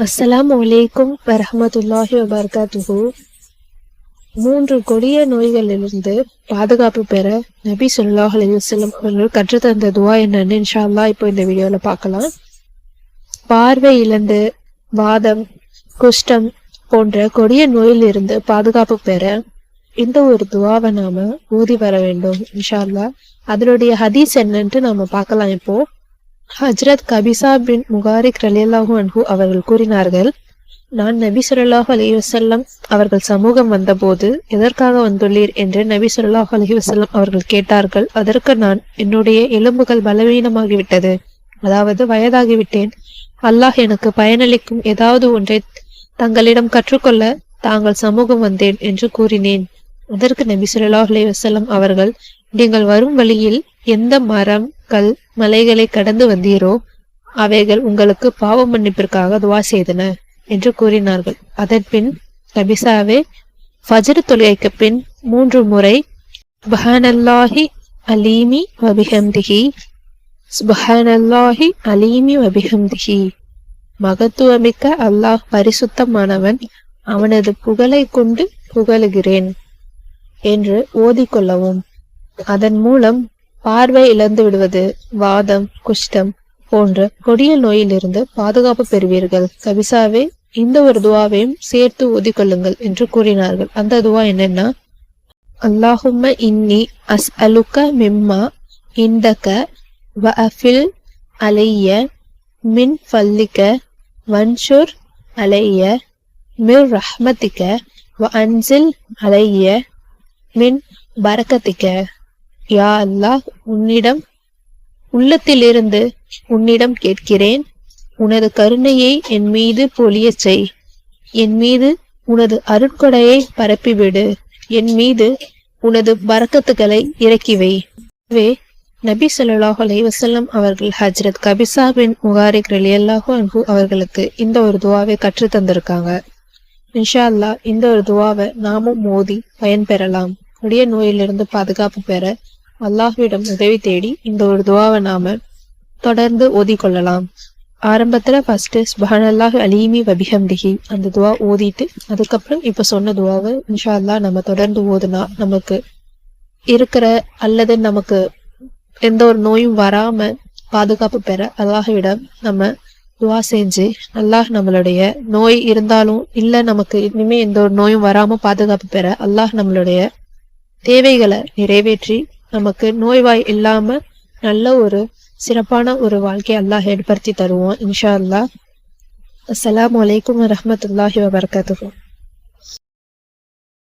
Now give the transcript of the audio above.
அஸ்ஸலாமு அலைக்கும் வரஹ்மத்துல்லாஹி வபரகாத்துஹு. 3 கொடிய நோய்களிலிருந்து பாதுகாப்பு பெற நபி ஸல்லல்லாஹு அலைஹி வஸல்லம் அவர்கள் கற்றுத்தந்த துவா என்னன்னு இன்ஷா அல்லாஹ் இப்போ இந்த வீடியோல பார்க்கலாம். பார்வை இழந்து, வாதம், குஷ்டம் போன்ற கொடிய நோயிலிருந்து பாதுகாப்பு பெற இந்த ஒரு துவாவை நாம ஊதி வர வேண்டும் இன்ஷா அல்லாஹ். அதனுடைய ஹதீஸ் என்னன்ட்டு நாம பார்க்கலாம். இப்போ ஹஜ்ரத் கபிசா பின் முகாரிக் ரலியல்லாஹு அன்ஹு அவர்கள் கூறினார்கள், நான் நபி ஸல்லல்லாஹு அலைஹி வஸல்லம் அவர்கள் சமூகம் வந்தபோது எதற்காக வந்துள்ளீர் என்று நபி ஸல்லல்லாஹு அலைஹி வஸல்லம் அவர்கள் கேட்டார்கள். அதற்கு நான், என்னுடைய எலும்புகள் பலவீனமாகிவிட்டது, அதாவது வயதாகிவிட்டேன், அல்லாஹ் எனக்கு பயனளிக்கும் ஏதாவது ஒன்றை தங்களிடம் கற்றுக்கொள்ள தாங்கள் சமூகம் வந்தேன் என்று கூறினேன். அதற்கு நபி ஸல்லல்லாஹு அலைஹி வஸல்லம் அவர்கள், நீங்கள் வரும் வழியில் எந்த மரம், கல், மலைகளை கடந்து வந்தீரோ அவைகள் உங்களுக்கு பாவ மன்னிப்பிற்காக துவா செய்தன என்று கூறினார்கள். அதன் பின் கபிசாவே ஃபஜ்ர் தொழுகைக்கு பின் 3 முறை சுப்ஹானல்லாஹி அலீமி வபிஹம்திஹி, சுப்ஹானல்லாஹி அலீமி வபிஹம்திஹி, மகத்துவமிக்க அல்லாஹ் பரிசுத்தமானவன், அவனது புகழை கொண்டு புகழுகிறேன் என்று ஓதிக்கொள்ளவும். அதன் மூலம் பார்வை இழந்து விடுவது, வாதம், குஷ்டம் போன்ற கொடிய நோயிலிருந்து பாதுகாப்பு பெறுவீர்கள். கபிசாவே இந்த ஒரு துவாவையும் சேர்த்து ஓதிக்கொள்ளுங்கள் என்று கூறினார்கள். அந்த துவா என்னன்னா, அல்லாஹும்ம இன்னி அஸ்அலுக மிம்மா இந்தக வஅஃபில் அலைய மின் ஃபல்லிக வன்ஷுர் அலைய மிர் ரஹ்மதிக வஅன்சில் அலைய மின் பரக்கத்திக. யா அல்லாஹ், உன்னிடம் உள்ளத்திலிருந்து உன்னிடம் கேட்கிறேன், உனது கருணையை என் மீது பொழியச் செய், என் மீது உனது அருட்கொடையை பரப்பிவிடு, என் மீது உனது பரக்கத்துகளை இறக்கிவை. நபி ஸல்லல்லாஹு அலைஹி வஸல்லம் அவர்கள் ஹஜ்ரத் கபிசா பின் முகாரிக் ரலியல்லாஹு அன்ஹு அவர்களுக்கு இந்த ஒரு துவாவை கற்று தந்திருக்காங்க. இன்ஷா அல்லாஹ் இந்த ஒரு துவாவை நாமும் மோதி பயன்பெறலாம். கொடிய நோயிலிருந்து பாதுகாப்பு பெற அல்லாஹ்விடம் உதவி தேடி இந்த ஒரு துவாவை நாம தொடர்ந்து ஓதிக்கொள்ளலாம். ஆரம்பத்துல ஃபர்ஸ்ட் சுப்ஹானல்லாஹி அலீமி வபிஹம்திஹி அந்த துவா ஓதிட்டு, அதுக்கப்புறம் இப்ப சொன்ன துவாவை இன்ஷா அல்லாஹ் நம்ம தொடர்ந்து ஓதுனா நமக்கு இருக்கிற அல்லது நமக்கு எந்த ஒரு நோயும் வராம பாதுகாப்பு பெற அல்லாஹ்விடம் நம்ம துவா செஞ்சு, அல்லாஹ் நம்மளுடைய நோய் இருந்தாலும் இல்ல நமக்கு இனிமே எந்த ஒரு நோயும் வராம பாதுகாப்பு பெற அல்லாஹ் நம்மளுடைய தேவைகளை நிறைவேற்றி நமக்கு நோய்வாய் இல்லாம நல்ல ஒரு சிறப்பான ஒரு வாழ்க்கையை அல்லாஹ் ஏற்படுத்தி தருவோம் இன்ஷா அல்லாஹ். அஸ்ஸலாமு அலைக்கும் வரஹ்மத்துல்லாஹி வபரகாத்துஹு.